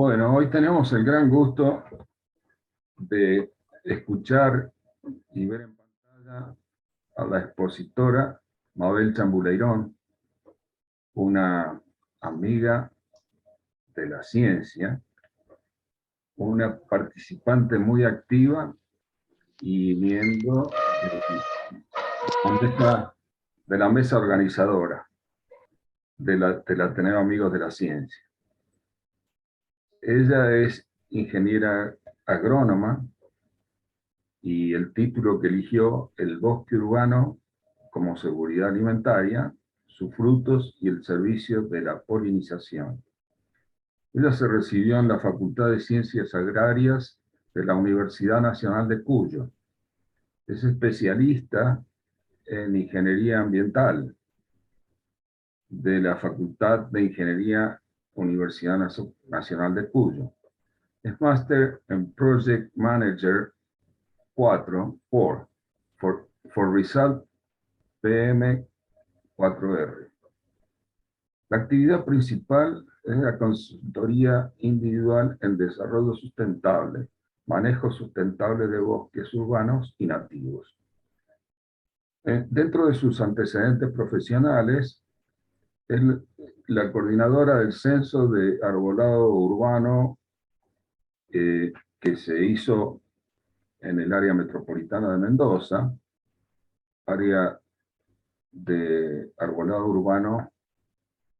Bueno, hoy tenemos el gran gusto de escuchar y ver en pantalla a la expositora Mabel Chambuleirón, una amiga de la ciencia, una participante muy activa y miembro de la mesa organizadora del Ateneo Amigos de la Ciencia. Ella es ingeniera agrónoma y el título que eligió, El bosque urbano como seguridad alimentaria, sus frutos y el servicio de la polinización. Ella se recibió en la Facultad de Ciencias Agrarias de la Universidad Nacional de Cuyo. Es especialista en ingeniería ambiental de la Facultad de Ingeniería Universidad Nacional de Cuyo. Es máster en Project Manager 4 for Result PM4R. La actividad principal es la consultoría individual en desarrollo sustentable, manejo sustentable de bosques urbanos y nativos. Dentro de sus antecedentes profesionales, es la coordinadora del censo de arbolado urbano que se hizo en el área metropolitana de Mendoza, área de arbolado urbano.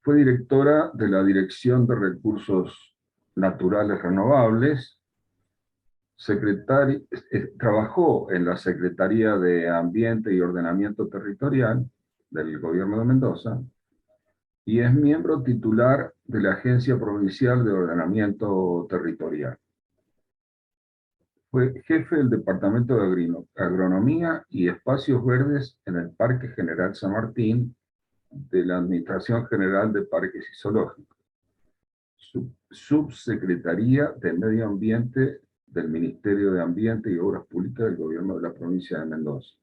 Fue directora de la Dirección de Recursos Naturales Renovables, trabajó en la Secretaría de Ambiente y Ordenamiento Territorial del Gobierno de Mendoza y es miembro titular de la Agencia Provincial de Ordenamiento Territorial. Fue jefe del Departamento de Agronomía y Espacios Verdes en el Parque General San Martín de la Administración General de Parques y Zoológicos. Subsecretaría de Medio Ambiente del Ministerio de Ambiente y Obras Públicas del Gobierno de la Provincia de Mendoza.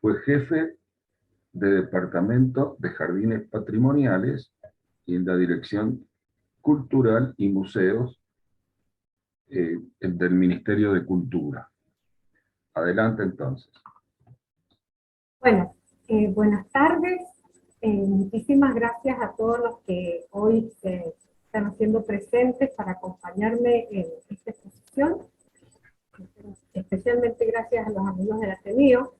Fue jefe de Departamento de Jardines Patrimoniales y en la Dirección Cultural y Museos del Ministerio de Cultura. Adelante entonces. Bueno, buenas tardes. Muchísimas gracias a todos los que hoy se están haciendo presentes para acompañarme en esta exposición. Especialmente gracias a los amigos del Ateneo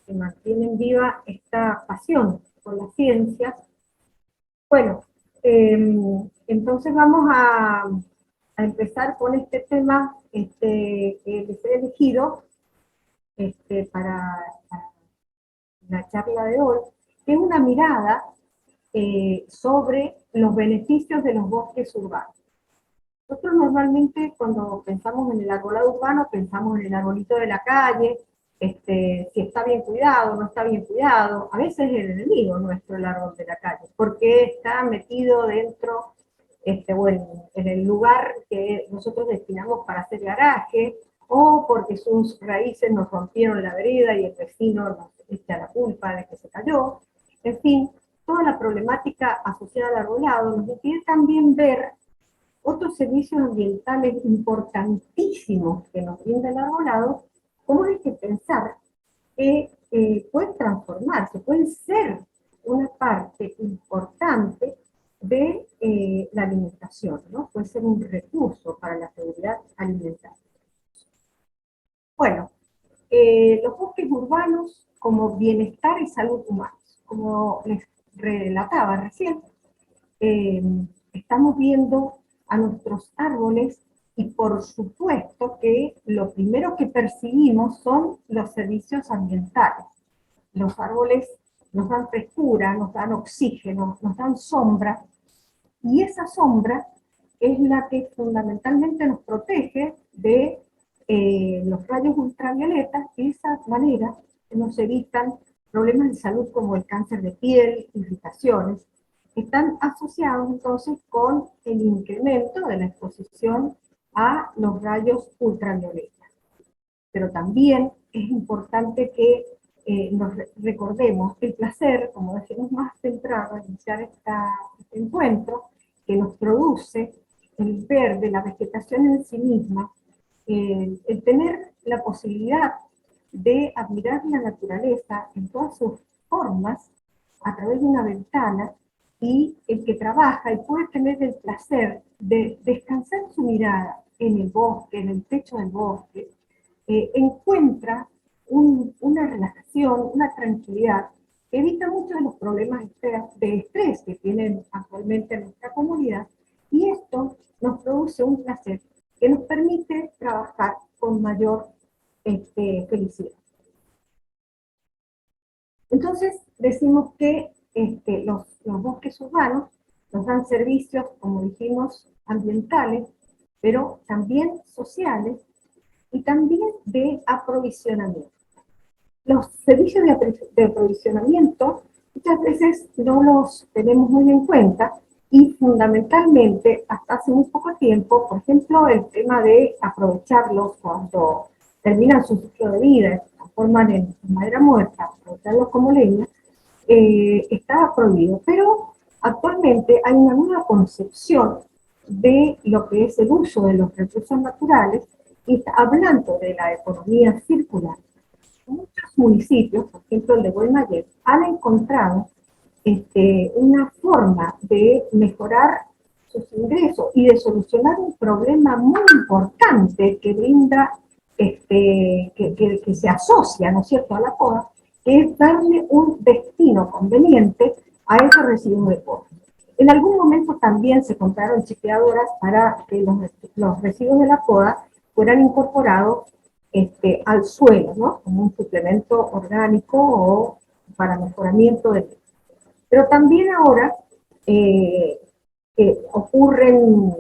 que mantienen viva esta pasión por las ciencias. Bueno, entonces vamos a empezar con este tema que les he elegido para la charla de hoy, que es una mirada sobre los beneficios de los bosques urbanos. Nosotros normalmente cuando pensamos en el arbolado urbano, pensamos en el arbolito de la calle, si está bien cuidado, no está bien cuidado. A veces es el enemigo nuestro, el árbol de la calle, porque está metido dentro, bueno, en el lugar que nosotros destinamos para hacer garaje, o porque sus raíces nos rompieron la vereda y el vecino nos echa la culpa de que se cayó. En fin, toda la problemática asociada al arbolado nos impide también ver otros servicios ambientales importantísimos que nos brinda el arbolado, como hay que pensar que pueden transformarse, pueden ser una parte importante de la alimentación, ¿no? Puede ser un recurso para la seguridad alimentaria. Bueno, los bosques urbanos como bienestar y salud humanos. Como les relataba recién, estamos viendo a nuestros árboles y por supuesto que lo primero que percibimos son los servicios ambientales. Los árboles nos dan frescura, nos dan oxígeno, nos dan sombra, y esa sombra es la que fundamentalmente nos protege de los rayos ultravioletas, que de esa manera nos evitan problemas de salud como el cáncer de piel, irritaciones, que están asociados entonces con el incremento de la exposición a los rayos ultravioletas. Pero también es importante que nos recordemos el placer, como decimos más temprano, al iniciar este encuentro, que nos produce el verde, la vegetación en sí misma, el tener la posibilidad de admirar la naturaleza en todas sus formas a través de una ventana, y el que trabaja y puede tener el placer de descansar su mirada en el bosque, en el techo del bosque, encuentra una relajación, una tranquilidad que evita muchos de los problemas de estrés que tienen actualmente en nuestra comunidad, y esto nos produce un placer que nos permite trabajar con mayor felicidad. Entonces decimos que los bosques urbanos nos dan servicios, como dijimos, ambientales, pero también sociales y también de aprovisionamiento. Los servicios de aprovisionamiento muchas veces no los tenemos muy en cuenta, y fundamentalmente hasta hace muy poco tiempo, por ejemplo, el tema de aprovecharlos cuando terminan su ciclo de vida, se transforman en madera muerta, aprovecharlos como leña, estaba prohibido. Pero actualmente hay una nueva concepción de lo que es el uso de los recursos naturales, y está hablando de la economía circular. Muchos municipios, por ejemplo el de Guaymallén, han encontrado una forma de mejorar sus ingresos y de solucionar un problema muy importante que brinda, que se asocia, ¿no es cierto?, a la poda, que es darle un destino conveniente a esos residuos de poda. En algún momento también se compraron chipeadoras para que los residuos de la poda fueran incorporados al suelo, ¿no?, como un suplemento orgánico o para mejoramiento del. Pero también ahora ocurren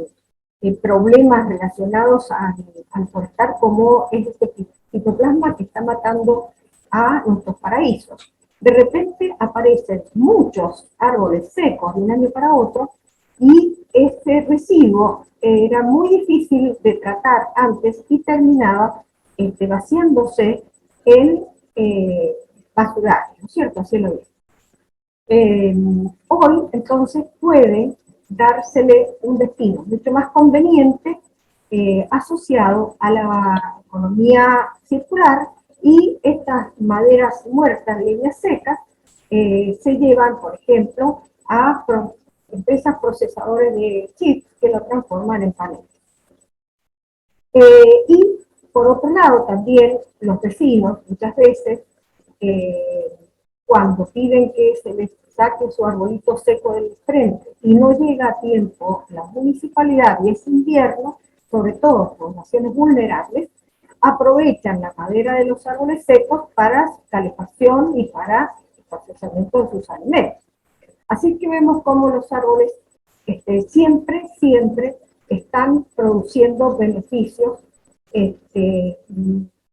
problemas relacionados al forestal, como es este fitoplasma que está matando a nuestros paraísos. De repente aparecen muchos árboles secos de un año para otro, y ese residuo era muy difícil de tratar antes y terminaba vaciándose en basurario, ¿no es cierto?, así lo digo. Hoy entonces puede dársele un destino mucho más conveniente, asociado a la economía circular, y estas maderas muertas, leñas secas, se llevan, por ejemplo, a empresas procesadoras de chips que lo transforman en paneles. Y por otro lado también los vecinos muchas veces, cuando piden que se les saque su arbolito seco del frente y no llega a tiempo la municipalidad y es invierno, sobre todo poblaciones vulnerables, aprovechan la madera de los árboles secos para calefacción y para el procesamiento de sus alimentos. Así que vemos cómo los árboles siempre están produciendo beneficios,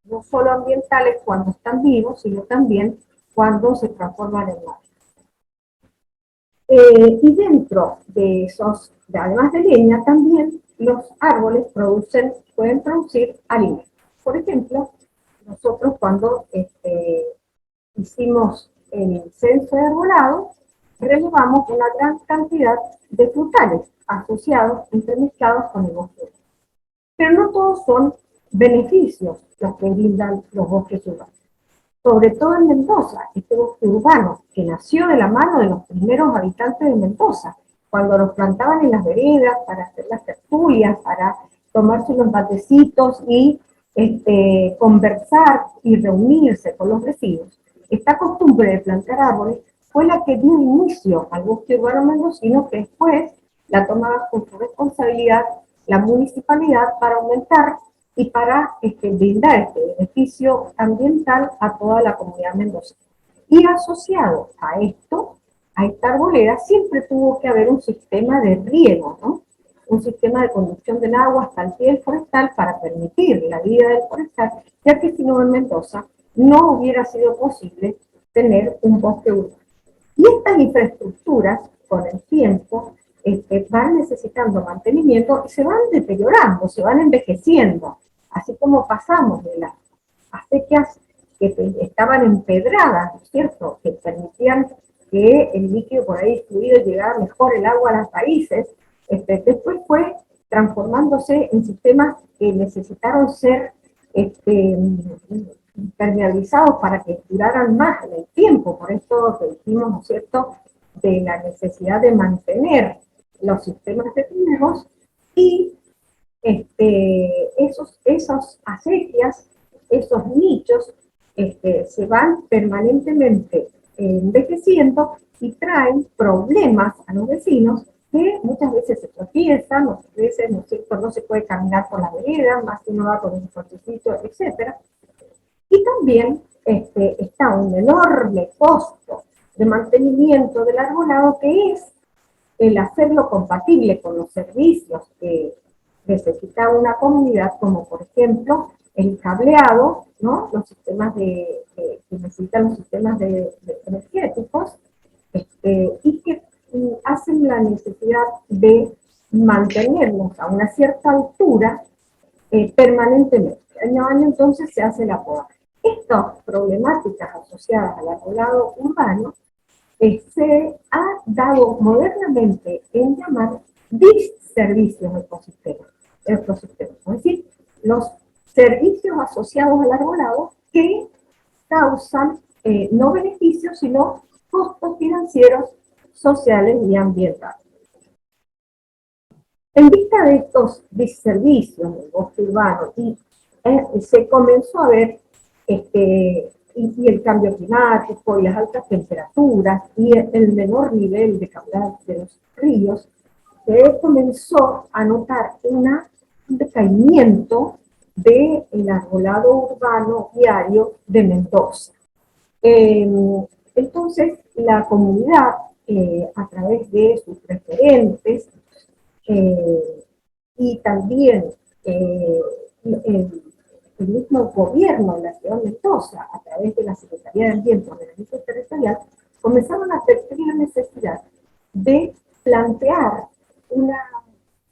no solo ambientales cuando están vivos, sino también cuando se transforman en madera. Y dentro de esos, además de leña, también los árboles pueden producir alimentos. Por ejemplo, nosotros cuando hicimos el censo de arbolado, relevamos una gran cantidad de frutales asociados, entremezclados con el bosque. Pero no todos son beneficios los que brindan los bosques urbanos. Sobre todo en Mendoza, este bosque urbano, que nació de la mano de los primeros habitantes de Mendoza, cuando los plantaban en las veredas para hacer las tertulias, para tomarse unos batecitos y conversar y reunirse con los vecinos. Esta costumbre de plantar árboles fue la que dio inicio al bosque urbano mendocino, que después la tomaba con su responsabilidad la municipalidad para aumentar y para brindar este beneficio ambiental a toda la comunidad mendocina. Y asociado a esto, a esta arboleda, siempre tuvo que haber un sistema de riego, ¿no?, un sistema de conducción del agua hasta el pie del forestal para permitir la vida del forestal, ya que si no en Mendoza no hubiera sido posible tener un bosque urbano. Y estas infraestructuras, con el tiempo, van necesitando mantenimiento y se van deteriorando, se van envejeciendo. Así como pasamos de las acequias que estaban empedradas, ¿no es cierto?, que permitían que el líquido por ahí fluido llegara mejor el agua a las raíces, después fue transformándose en sistemas que necesitaron ser impermeabilizados para que duraran más en el tiempo. Por eso que dijimos, ¿no es cierto?, de la necesidad de mantener los sistemas definidos y esos acequias, esos nichos, se van permanentemente envejeciendo y traen problemas a los vecinos que muchas veces se tropiezan, muchas veces no se puede caminar por la vereda, más que uno va con un cortecito, etc. Y también está un enorme costo de mantenimiento del arbolado, que es el hacerlo compatible con los servicios que necesita una comunidad, como por ejemplo el cableado, ¿no?, los sistemas que necesitan los sistemas energéticos, y que hacen la necesidad de mantenerlos a una cierta altura permanentemente. Año a año entonces se hace la poda. Estas problemáticas asociadas al arbolado urbano se ha dado modernamente en llamar disservicios ecosistemas, es decir, los servicios asociados al arbolado que causan no beneficios, sino costos financieros, sociales y ambientales. En vista de estos disservicios del bosque urbano, se comenzó a ver y el cambio climático y las altas temperaturas y el menor nivel de caudal de los ríos, se comenzó a notar un decaimiento del arbolado urbano diario de Mendoza. Entonces, la comunidad, a través de sus referentes, y también el mismo gobierno de la ciudad de Mendoza, a través de la Secretaría de Ambiente y Ordenamiento Territorial, comenzaron a tener la necesidad de plantear una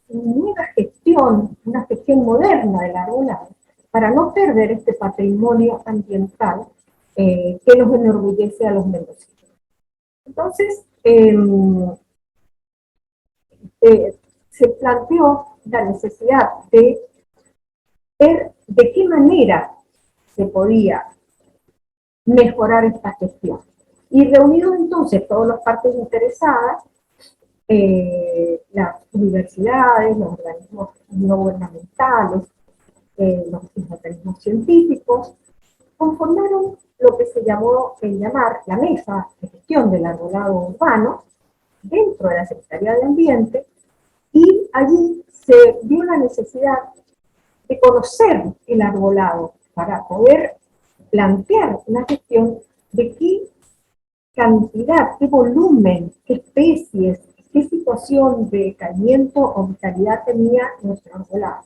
nueva gestión, una gestión moderna del arbolado, para no perder este patrimonio ambiental que nos enorgullece a los mendocinos. Entonces, se planteó la necesidad de ver de qué manera se podía mejorar esta gestión. Y reunidos entonces todas las partes interesadas, las universidades, los organismos no gubernamentales, los organismos científicos, conformaron lo que se llamó llamar la Mesa de Gestión del Arbolado Urbano dentro de la Secretaría de Ambiente, y allí se vio la necesidad de conocer el arbolado para poder plantear una gestión de qué cantidad, qué volumen, qué especies, qué situación de decaimiento o vitalidad tenía nuestro arbolado.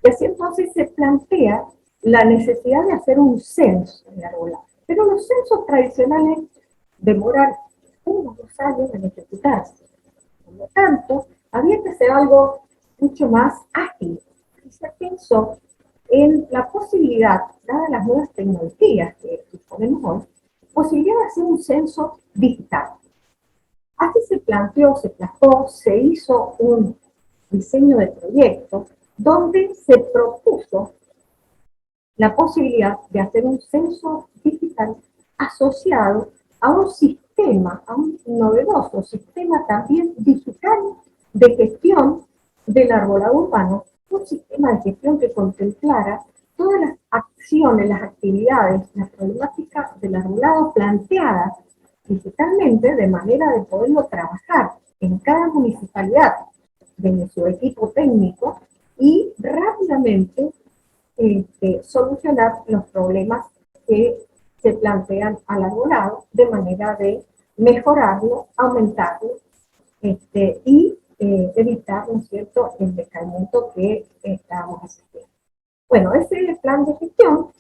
Y así entonces se plantea la necesidad de hacer un censo de arbolado. Pero los censos tradicionales demoran 1 o 2 años en ejecutarse. Por lo tanto, había que hacer algo mucho más ágil. Y se pensó en la posibilidad, dadas las nuevas tecnologías que disponemos hoy, posibilidad de hacer un censo digital. Así se planteó, se plasmó, se hizo un diseño de proyecto donde se propuso la posibilidad de hacer un censo digital asociado a un sistema, a un novedoso sistema también digital de gestión del arbolado urbano, un sistema de gestión que contemplara todas las acciones, las actividades, las problemáticas del arbolado planteadas digitalmente, de manera de poderlo trabajar en cada municipalidad desde su equipo técnico y rápidamente solucionar los problemas que se plantean al arbolado, de manera de mejorarlo, aumentarlo y evitar, ¿no es cierto?, el decaimiento que estábamos asistiendo. Bueno, ese plan de gestión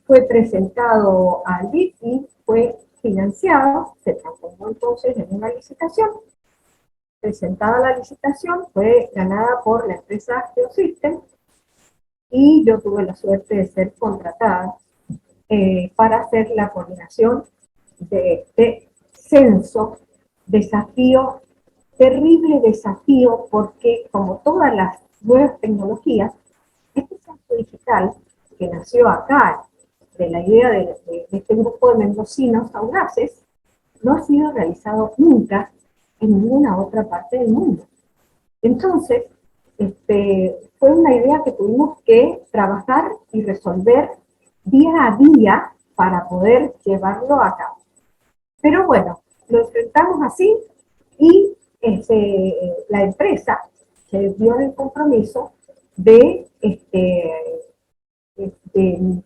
fue presentado al DIF y fue financiado, se transformó entonces en una licitación. Presentada la licitación, fue ganada por la empresa Geosystem, y yo tuve la suerte de ser contratada para hacer la coordinación de este censo, desafío terrible desafío porque, como todas las nuevas tecnologías, este salto digital que nació acá, de la idea de este grupo de mendocinos audaces, no ha sido realizado nunca en ninguna otra parte del mundo. Entonces, fue una idea que tuvimos que trabajar y resolver día a día para poder llevarlo a cabo. Pero bueno, lo enfrentamos así y la empresa se dio el compromiso de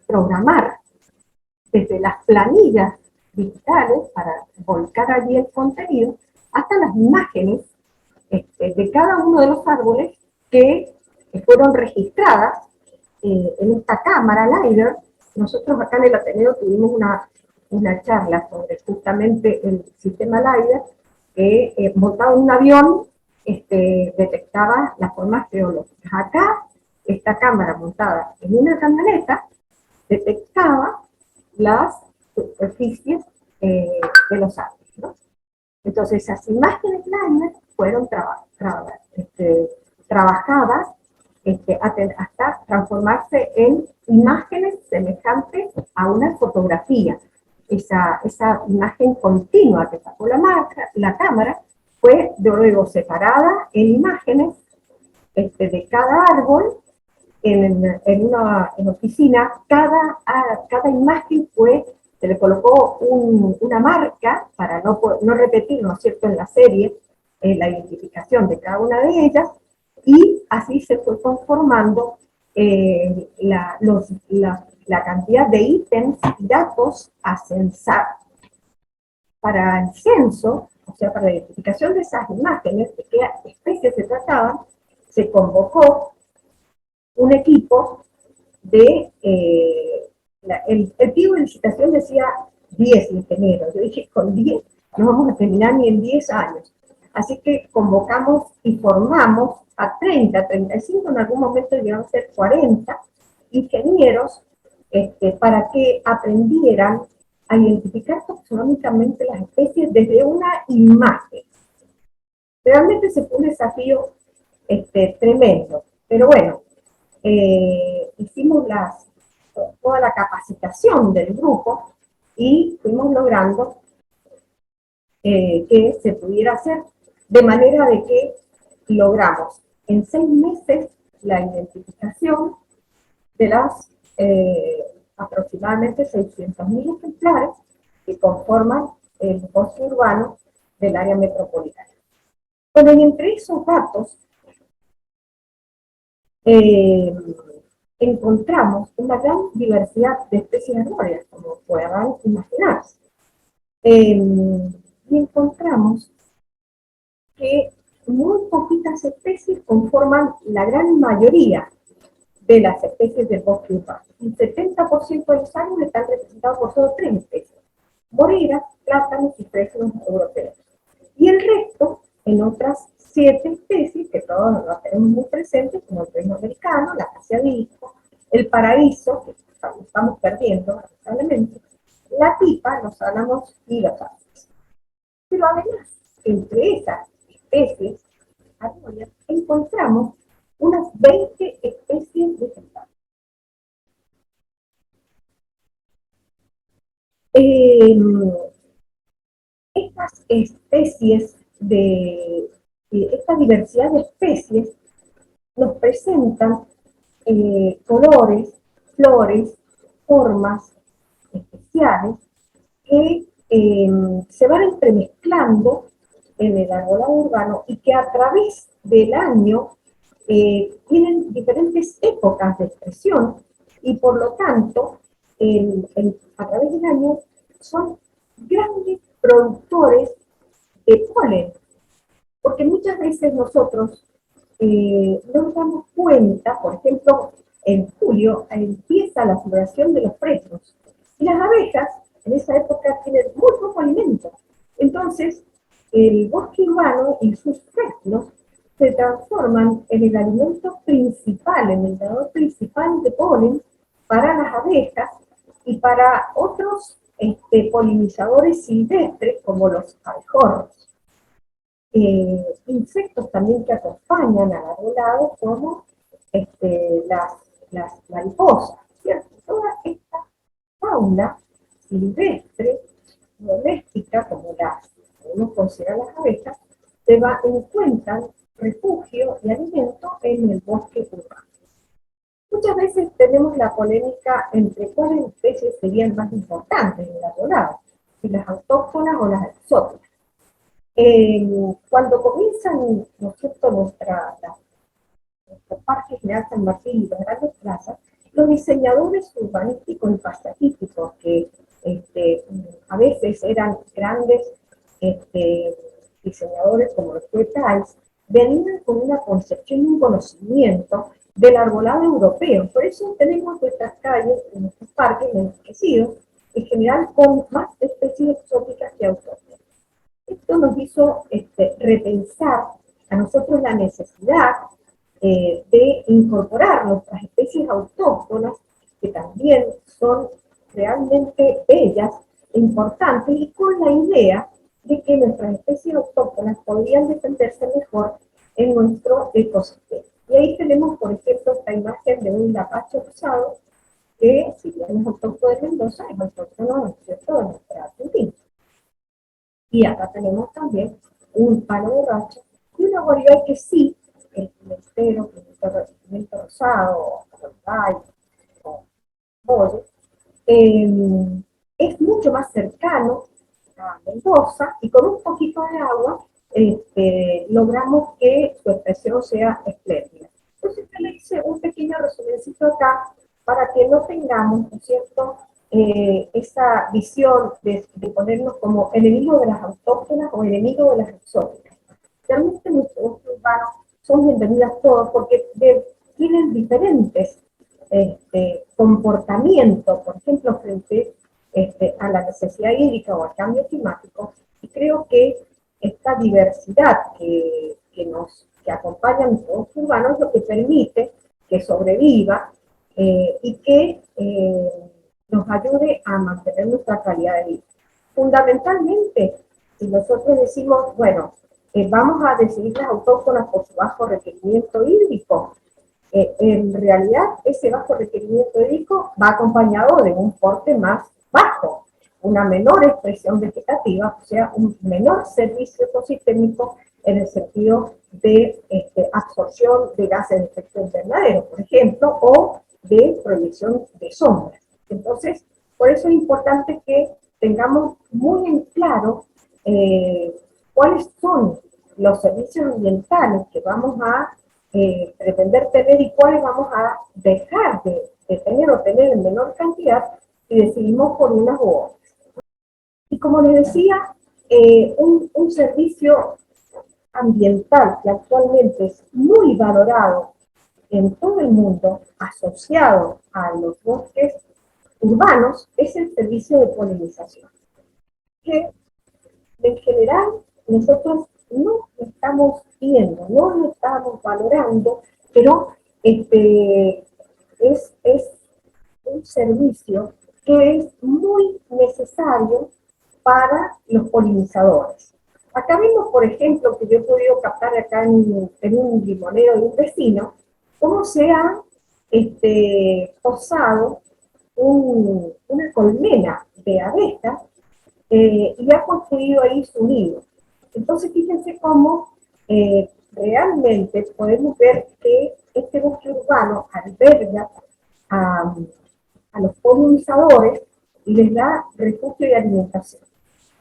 programar desde las planillas digitales para volcar allí el contenido hasta las imágenes de cada uno de los árboles que fueron registradas en esta cámara LiDAR. Nosotros acá en el Ateneo tuvimos una charla sobre justamente el sistema LiDAR que montado en un avión detectaba las formas geológicas. Acá, esta cámara montada en una camioneta detectaba las superficies de los árboles, ¿no? Entonces, esas imágenes LiDAR fueron trabajadas hasta transformarse en imágenes semejantes a una fotografía. Esa imagen continua que sacó la cámara fue luego separada en imágenes de cada árbol en una oficina. Cada imagen se le colocó una marca para no repetir, ¿no es cierto?, en la serie, la identificación de cada una de ellas, y así se fue conformando la cantidad de ítems y datos a censar. Para el censo, o sea, para la identificación de esas imágenes, de qué especies se trataban, se convocó un equipo el pliego de licitación decía 10 ingenieros. Yo dije, con 10 no vamos a terminar ni en 10 años. Así que convocamos y formamos a 30, 35, en algún momento llegaron a ser 40 ingenieros para que aprendieran a identificar taxonómicamente las especies desde una imagen. Realmente se fue un desafío tremendo, pero bueno, hicimos toda la capacitación del grupo y fuimos logrando que se pudiera hacer, de manera de que logramos en 6 meses la identificación de las aproximadamente 600.000 ejemplares que conforman el bosque urbano del área metropolitana. Bueno, y entre esos datos encontramos una gran diversidad de especies arbóreas, como puedan imaginarse. Y encontramos que muy poquitas especies conforman la gran mayoría de las especies del bosque urbano. El 70% de los árboles están representados por solo 3 especies: moreras, plátanos y fresnos europeos. Y el resto en otras 7 especies que todos las tenemos muy presentes, como el fresno americano, la acacia disco, el paraíso, que estamos perdiendo lamentablemente, la pipa, los álamos y los árboles. Pero además, entre esas especies arbóreas encontramos unas 20 especies vegetales. Estas especies esta diversidad de especies nos presentan colores, flores, formas especiales que se van entremezclando en el arbolado urbano y que a través del año tienen diferentes épocas de expresión y por lo tanto a través del año son grandes productores de polen, porque muchas veces nosotros no nos damos cuenta. Por ejemplo, en julio empieza la floración de los fresnos y las abejas en esa época tienen muy poco alimento. Entonces, el bosque urbano y sus fresnos se transforman en el alimento principal, en el dador principal de polen para las abejas y para otros polinizadores silvestres como los abejorros. insectos también que acompañan al arbolado, como las mariposas, ¿cierto? Toda esta fauna silvestre, doméstica, como las podemos considerar las abejas, encuentran refugio y alimento en el bosque urbano. Muchas veces tenemos la polémica entre cuáles especies serían más importantes en el arbolado, si las autóctonas o las exóticas. Cuando comienzan, ¿no es cierto?, nuestros parques General San Martín y las grandes plazas, los diseñadores urbanísticos y paisajísticos, que a veces eran grandes diseñadores como los Tiles, venían con una concepción y un conocimiento del arbolado europeo. Por eso tenemos nuestras calles, nuestros parques enriquecidos, en general con más especies exóticas que autóctonas. Esto nos hizo repensar a nosotros la necesidad de incorporar nuestras especies autóctonas, que también son realmente bellas e importantes, y con la idea de que nuestras especies autóctonas podrían defenderse mejor en nuestro ecosistema. Y ahí tenemos, por ejemplo, esta imagen de un lapacho rosado, que si bien es autóctono de Mendoza, es autóctono, ¿no es cierto?, de nuestra Argentina. Y acá tenemos también un palo borracho y una guaribay que sí, el pimentero, pimiento rosado, o pollo, es mucho más cercano a Mendoza, y con un poquito de agua logramos que su expresión sea espléndida. Entonces yo le hice un pequeño resumencito acá para que no tengamos, ¿no es cierto?, esa visión de ponernos como enemigos de las autóctonas o enemigos de las exóticas. Realmente nuestros bosques urbanos son bienvenidas todos porque tienen diferentes comportamientos, por ejemplo, frente a la necesidad hídrica o al cambio climático, y creo que esta diversidad que acompaña a nuestro bosque urbano es lo que permite que sobreviva y que nos ayude a mantener nuestra calidad de vida. Fundamentalmente, si nosotros decimos, bueno, vamos a decidir las autóctonas por su bajo requerimiento hídrico, en realidad ese bajo requerimiento hídrico va acompañado de un porte más bajo, una menor expresión vegetativa, o sea, un menor servicio ecosistémico en el sentido de absorción de gases de efecto invernadero, por ejemplo, o de proyección de sombras. Entonces, por eso es importante que tengamos muy en claro cuáles son los servicios ambientales que vamos a pretender tener y cuáles vamos a dejar de tener o tener en menor cantidad si decidimos por unas u otras. Y como les decía, un servicio ambiental que actualmente es muy valorado en todo el mundo, asociado a los bosques urbanos, es el servicio de polinización, que en general nosotros no estamos viendo, no lo estamos valorando, pero es un servicio que es muy necesario para los polinizadores. Acá vemos, por ejemplo, que yo he podido captar acá en un limonero de un vecino, cómo se ha posado una colmena de abejas y ha construido ahí su nido. Entonces, fíjense cómo realmente podemos ver que este bosque urbano alberga a los polinizadores y les da refugio y alimentación.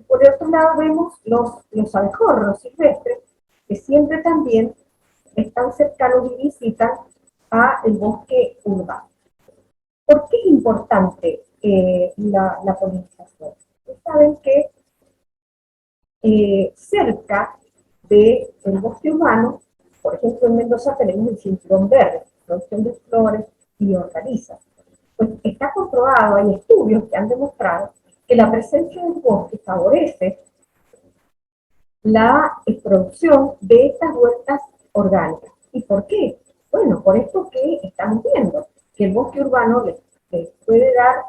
Por otro lado vemos los abejorros silvestres, que siempre también están cercanos y visitan al bosque urbano. ¿Por qué es importante la polinización? Ustedes saben que cerca del bosque urbano, por ejemplo en Mendoza tenemos el cinturón verde, producción de flores y hortalizas. Pues está comprobado, hay estudios que han demostrado que la presencia del bosque favorece la producción de estas huertas orgánicas. ¿Y por qué? Bueno, por esto que estamos viendo, que el bosque urbano les puede dar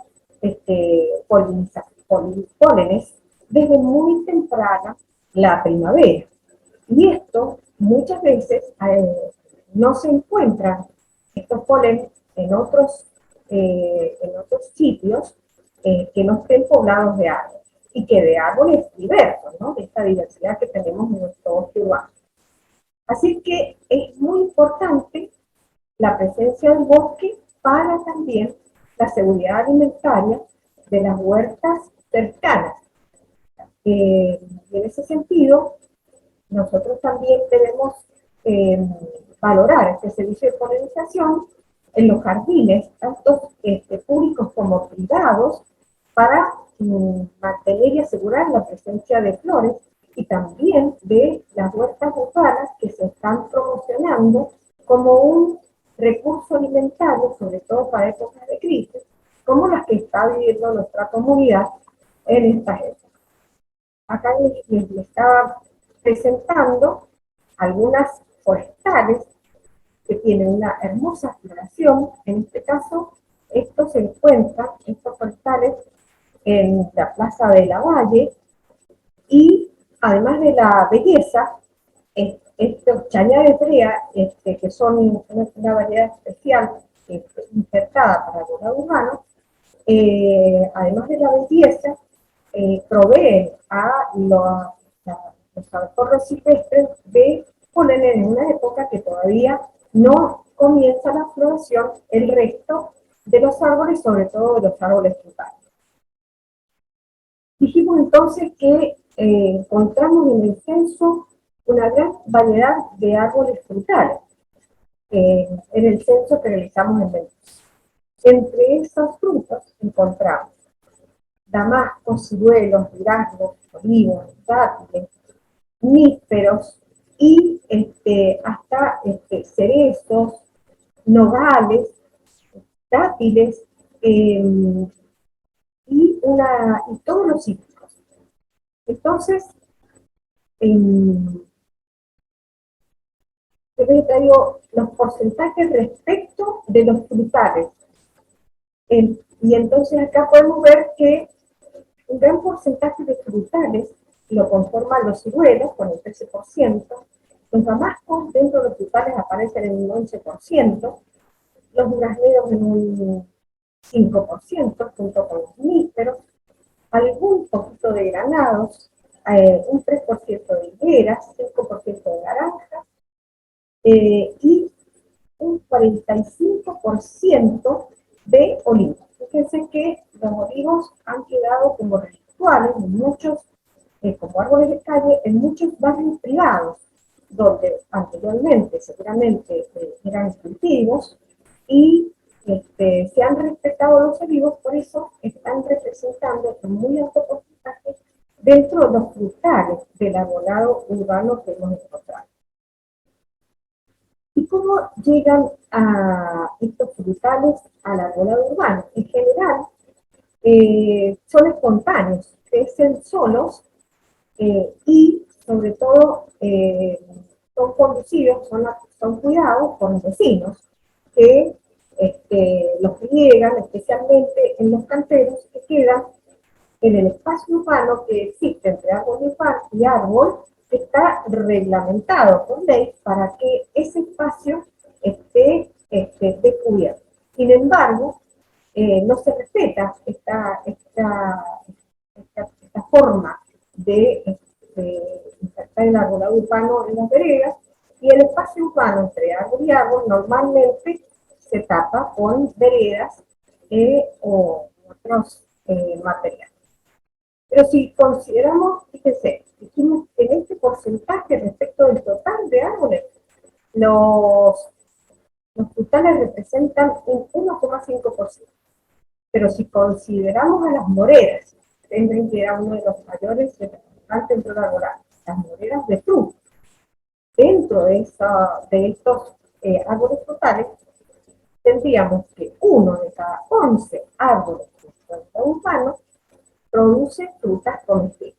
pólenes desde muy temprana la primavera. Y esto muchas veces no se encuentran estos polen en otros sitios que no estén poblados de árboles y que de árboles diversos, ¿no? De esta diversidad que tenemos en nuestro bosque urbano. Así que es muy importante la presencia del bosque para también la seguridad alimentaria de las huertas cercanas. En ese sentido, nosotros también debemos valorar este servicio de polinización en los jardines, tanto públicos como privados, para mantener y asegurar la presencia de flores y también de las huertas urbanas que se están promocionando como un recurso alimentario, sobre todo para épocas de crisis, como las que está viviendo nuestra comunidad en estas épocas. Acá les estaba presentando algunas forestales que tienen una hermosa floración. En este caso, estos se encuentran, estos forestales, en la Plaza de la Valle, y además de la belleza, estos chañares brea, que son una variedad especial insertada para el arbolado urbano, además de la belleza, proveen a los abejorros silvestres de polen en una época que todavía no comienza la floración el resto de los árboles, sobre todo de los árboles frutales. Dijimos entonces que encontramos en el censo una gran variedad de árboles frutales en el censo que realizamos en Mendoza. Entre esos frutos encontramos damascos, ciruelos, duraznos, olivos, dátiles, nísperos y hasta cerezos, nogales, dátiles y todos los cítricos. Entonces, yo les traigo los porcentajes respecto de los frutales. Y entonces acá podemos ver que un gran porcentaje de frutales lo conforman los ciruelos, con el 13%, los damascos dentro de los frutales aparecen en un 11%, los durazneros en un 5%, junto con los nísperos, algún poquito de granados, un 3% de higueras, 5% de naranjas, y un 45% de olivos. Fíjense que los olivos han quedado como rituales en muchos, como árboles de calle, en muchos barrios privados, donde anteriormente seguramente eran cultivos y se han respetado los olivos, por eso están representando en muy alto porcentaje dentro de los frutales del arbolado urbano que hemos encontrado. ¿Y cómo llegan a estos frutales al arbolado urbano? En general, son espontáneos, crecen solos y, sobre todo, son conducidos, son cuidados por los vecinos, que los riegan, especialmente en los canteros que quedan en el espacio urbano que existe entre árbol y árbol, está reglamentado por ley para que ese espacio esté cubierto. Sin embargo, no se respeta esta forma de insertar el arbolado urbano en las veredas, y el espacio urbano entre árbol y árbol normalmente se tapa con veredas o otros materiales. Pero si consideramos, fíjense, dijimos que en este porcentaje respecto del total de árboles, los frutales representan un 1,5%. Pero si consideramos a las moreras, tendrían que era uno de los mayores representantes dentro del arbolado, las moreras de fruto, dentro de estos árboles frutales, tendríamos que uno de cada 11 árboles urbanos produce frutas comestibles.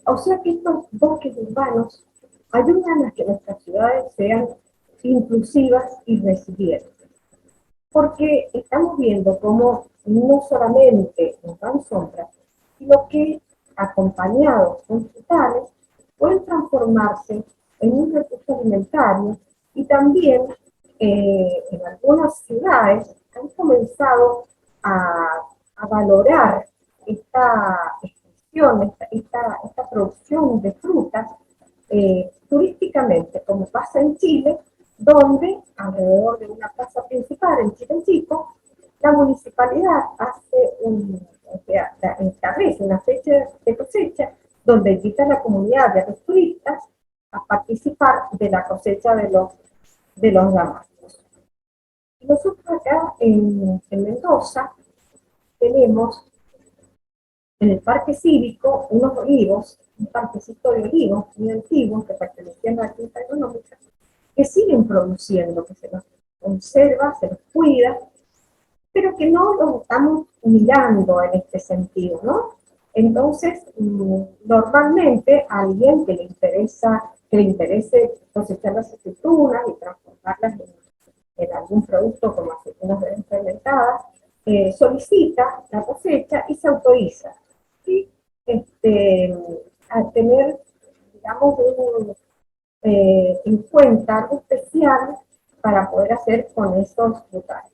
O sea que estos bosques urbanos ayudan a que nuestras ciudades sean inclusivas y resilientes, porque estamos viendo cómo no solamente nos dan sombra, sino que acompañados con frutales, pueden transformarse en un recurso alimentario y también en algunas ciudades han comenzado a valorar esta expresión, esta producción de frutas turísticamente, como pasa en Chile, donde alrededor de una plaza principal en Chico, la municipalidad establece una fecha de cosecha donde invita a la comunidad de los turistas a participar de la cosecha de los damascos. Nosotros acá en Mendoza tenemos en el parque cívico unos olivos, un parquecito de olivos muy antiguos que pertenecían a la quinta económica, que siguen produciendo, que se los conserva, se los cuida, pero que no los estamos mirando en este sentido, ¿no? Entonces, normalmente a alguien que le interese cosechar las aceitunas y transformarlas en algún producto como aceitunas fermentadas, solicita la cosecha y se autoriza. Y a tener, digamos, en cuenta algo especial para poder hacer con esos frutales.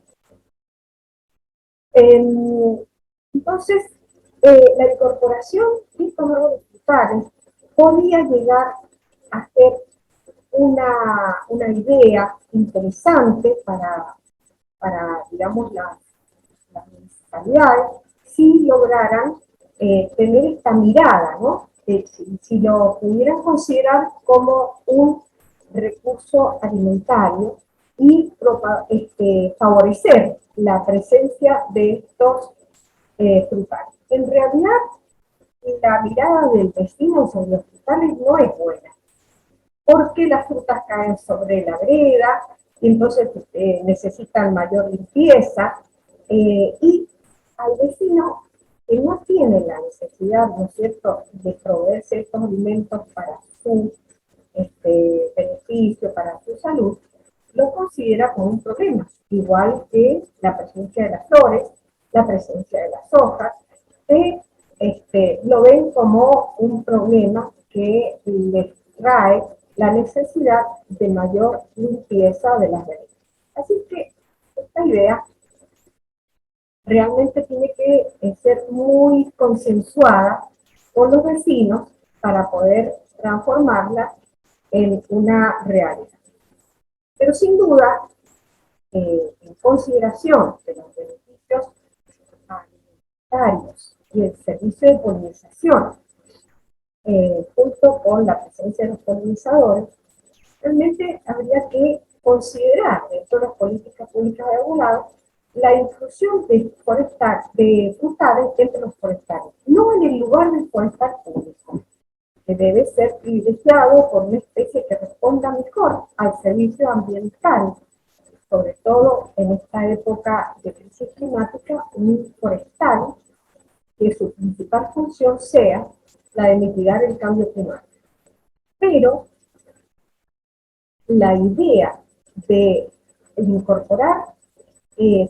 Entonces, la incorporación de estos árboles frutales podía llegar a ser una idea interesante para digamos, las municipalidades si lograran tener esta mirada, ¿no? Si lo pudieran considerar como un recurso alimentario y favorecer la presencia de estos frutales. En realidad, la mirada del vecino sobre los frutales no es buena, porque las frutas caen sobre la vereda, y entonces necesitan mayor limpieza, y al vecino que no tiene la necesidad, ¿no es cierto?, de proveerse estos alimentos para su beneficio, para su salud, lo considera como un problema, igual que la presencia de las flores, la presencia de las hojas, que lo ven como un problema que les trae la necesidad de mayor limpieza de las veredas. Así que esta idea realmente tiene que ser muy consensuada con los vecinos para poder transformarla en una realidad. Pero sin duda, en consideración de los beneficios alimentarios y el servicio de polinización, junto con la presencia de los polinizadores, realmente habría que considerar dentro de las políticas públicas de regulado la inclusión de frutales entre los forestales, no en el lugar del forestal público, que debe ser privilegiado por una especie que responda mejor al servicio ambiental, sobre todo en esta época de crisis climática, un forestal que su principal función sea la de mitigar el cambio climático. Pero la idea de incorporar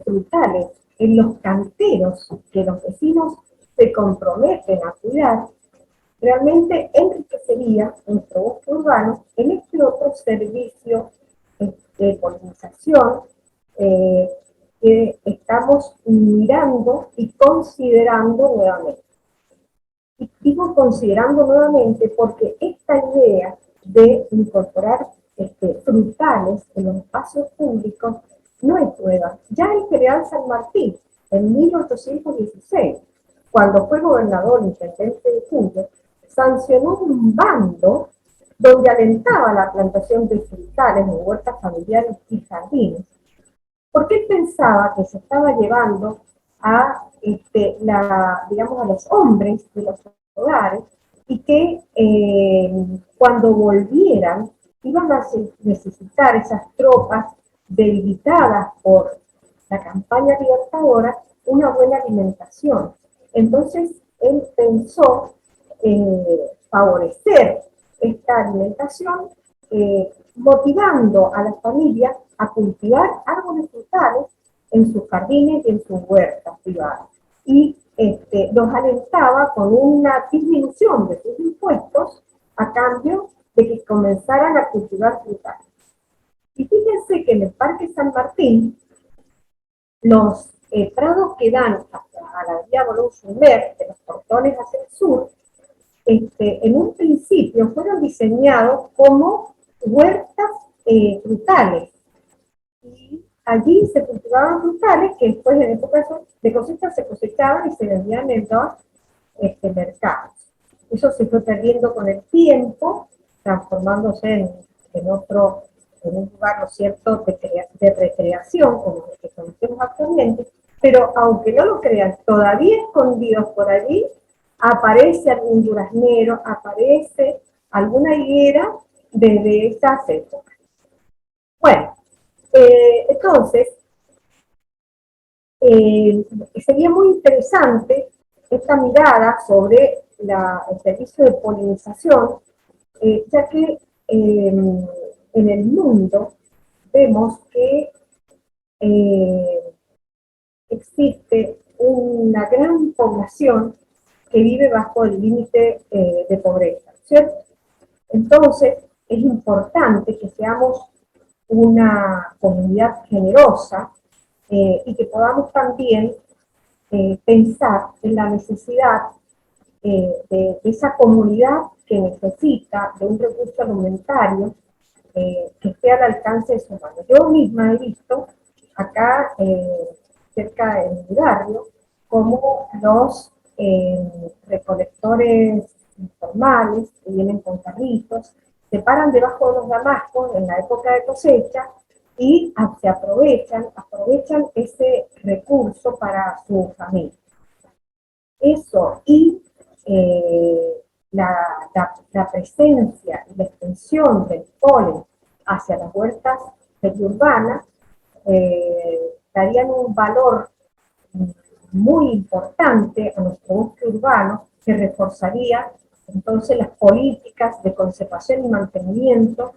frutales en los canteros que los vecinos se comprometen a cuidar, realmente enriquecería nuestro bosque urbano en este otro servicio de polinización que estamos mirando y considerando nuevamente. Y digo considerando nuevamente porque esta idea de incorporar frutales en los espacios públicos no es nueva. Ya el general San Martín, en 1816, cuando fue gobernador intendente de Cuyo, sancionó un bando donde alentaba la plantación de frutales en huertas familiares y jardines, porque él pensaba que se estaba llevando a, digamos, a los hombres de los hogares y que cuando volvieran iban a necesitar esas tropas debilitadas por la campaña libertadora una buena alimentación. Entonces él pensó favorecer esta alimentación motivando a las familias a cultivar árboles frutales en sus jardines y en sus huertas privadas y los alentaba con una disminución de sus impuestos a cambio de que comenzaran a cultivar frutales. Y fíjense que en el Parque San Martín, los prados que dan a la vía Bolón-Sumer, de los portones hacia el sur, en un principio fueron diseñados como huertas frutales. Y allí se cultivaban frutales que después en época de cosecha se cosechaban y se vendían en los mercados. Eso se fue perdiendo con el tiempo, transformándose en un lugar, ¿no es cierto?, de recreación, como el que conocemos actualmente, pero aunque no lo crean, todavía escondidos por allí, aparece algún duraznero, aparece alguna higuera desde esas épocas. Bueno, entonces, sería muy interesante esta mirada sobre el servicio de polinización, ya que en el mundo vemos que existe una gran población que vive bajo el límite de pobreza, ¿cierto? Entonces, es importante que seamos una comunidad generosa y que podamos también pensar en la necesidad de esa comunidad que necesita de un recurso alimentario que esté al alcance de sus manos. Yo misma he visto acá, cerca de mi barrio, cómo los recolectores informales que vienen con carritos se paran debajo de los damascos en la época de cosecha y se aprovechan ese recurso para su familia. Eso y la presencia y la extensión del polen hacia las huertas periurbanas darían un valor muy importante a nuestro bosque urbano que reforzaría entonces las políticas de conservación y mantenimiento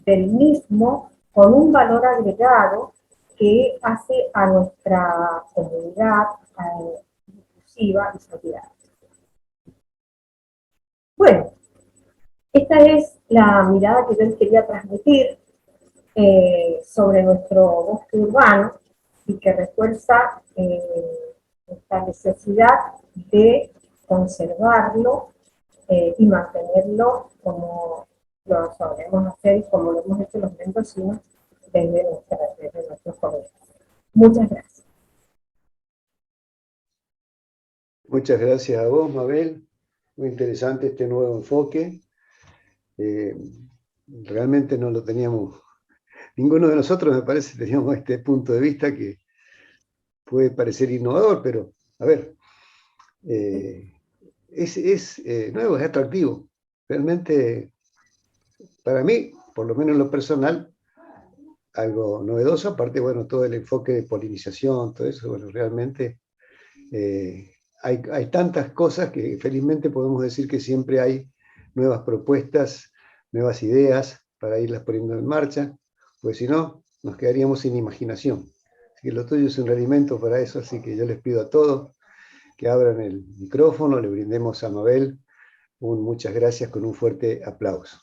del mismo con un valor agregado que hace a nuestra comunidad inclusiva y solidaria. Bueno, esta es la mirada que yo les quería transmitir sobre nuestro bosque urbano y que refuerza esta necesidad de conservarlo y mantenerlo como lo sabremos hacer y como lo hemos hecho los mendocinos desde nuestros colegios. Muchas gracias. Muchas gracias a vos, Mabel. Muy interesante este nuevo enfoque. Realmente no lo teníamos, ninguno de nosotros me parece teníamos este punto de vista que puede parecer innovador, pero a ver, es nuevo, es atractivo. Realmente, para mí, por lo menos en lo personal, algo novedoso, aparte, bueno, todo el enfoque de polinización, todo eso, bueno, realmente hay tantas cosas que felizmente podemos decir que siempre hay nuevas propuestas, nuevas ideas para irlas poniendo en marcha, porque si no, nos quedaríamos sin imaginación. Así que lo tuyo es un alimento para eso, así que yo les pido a todos que abran el micrófono, le brindemos a Mabel un muchas gracias con un fuerte aplauso.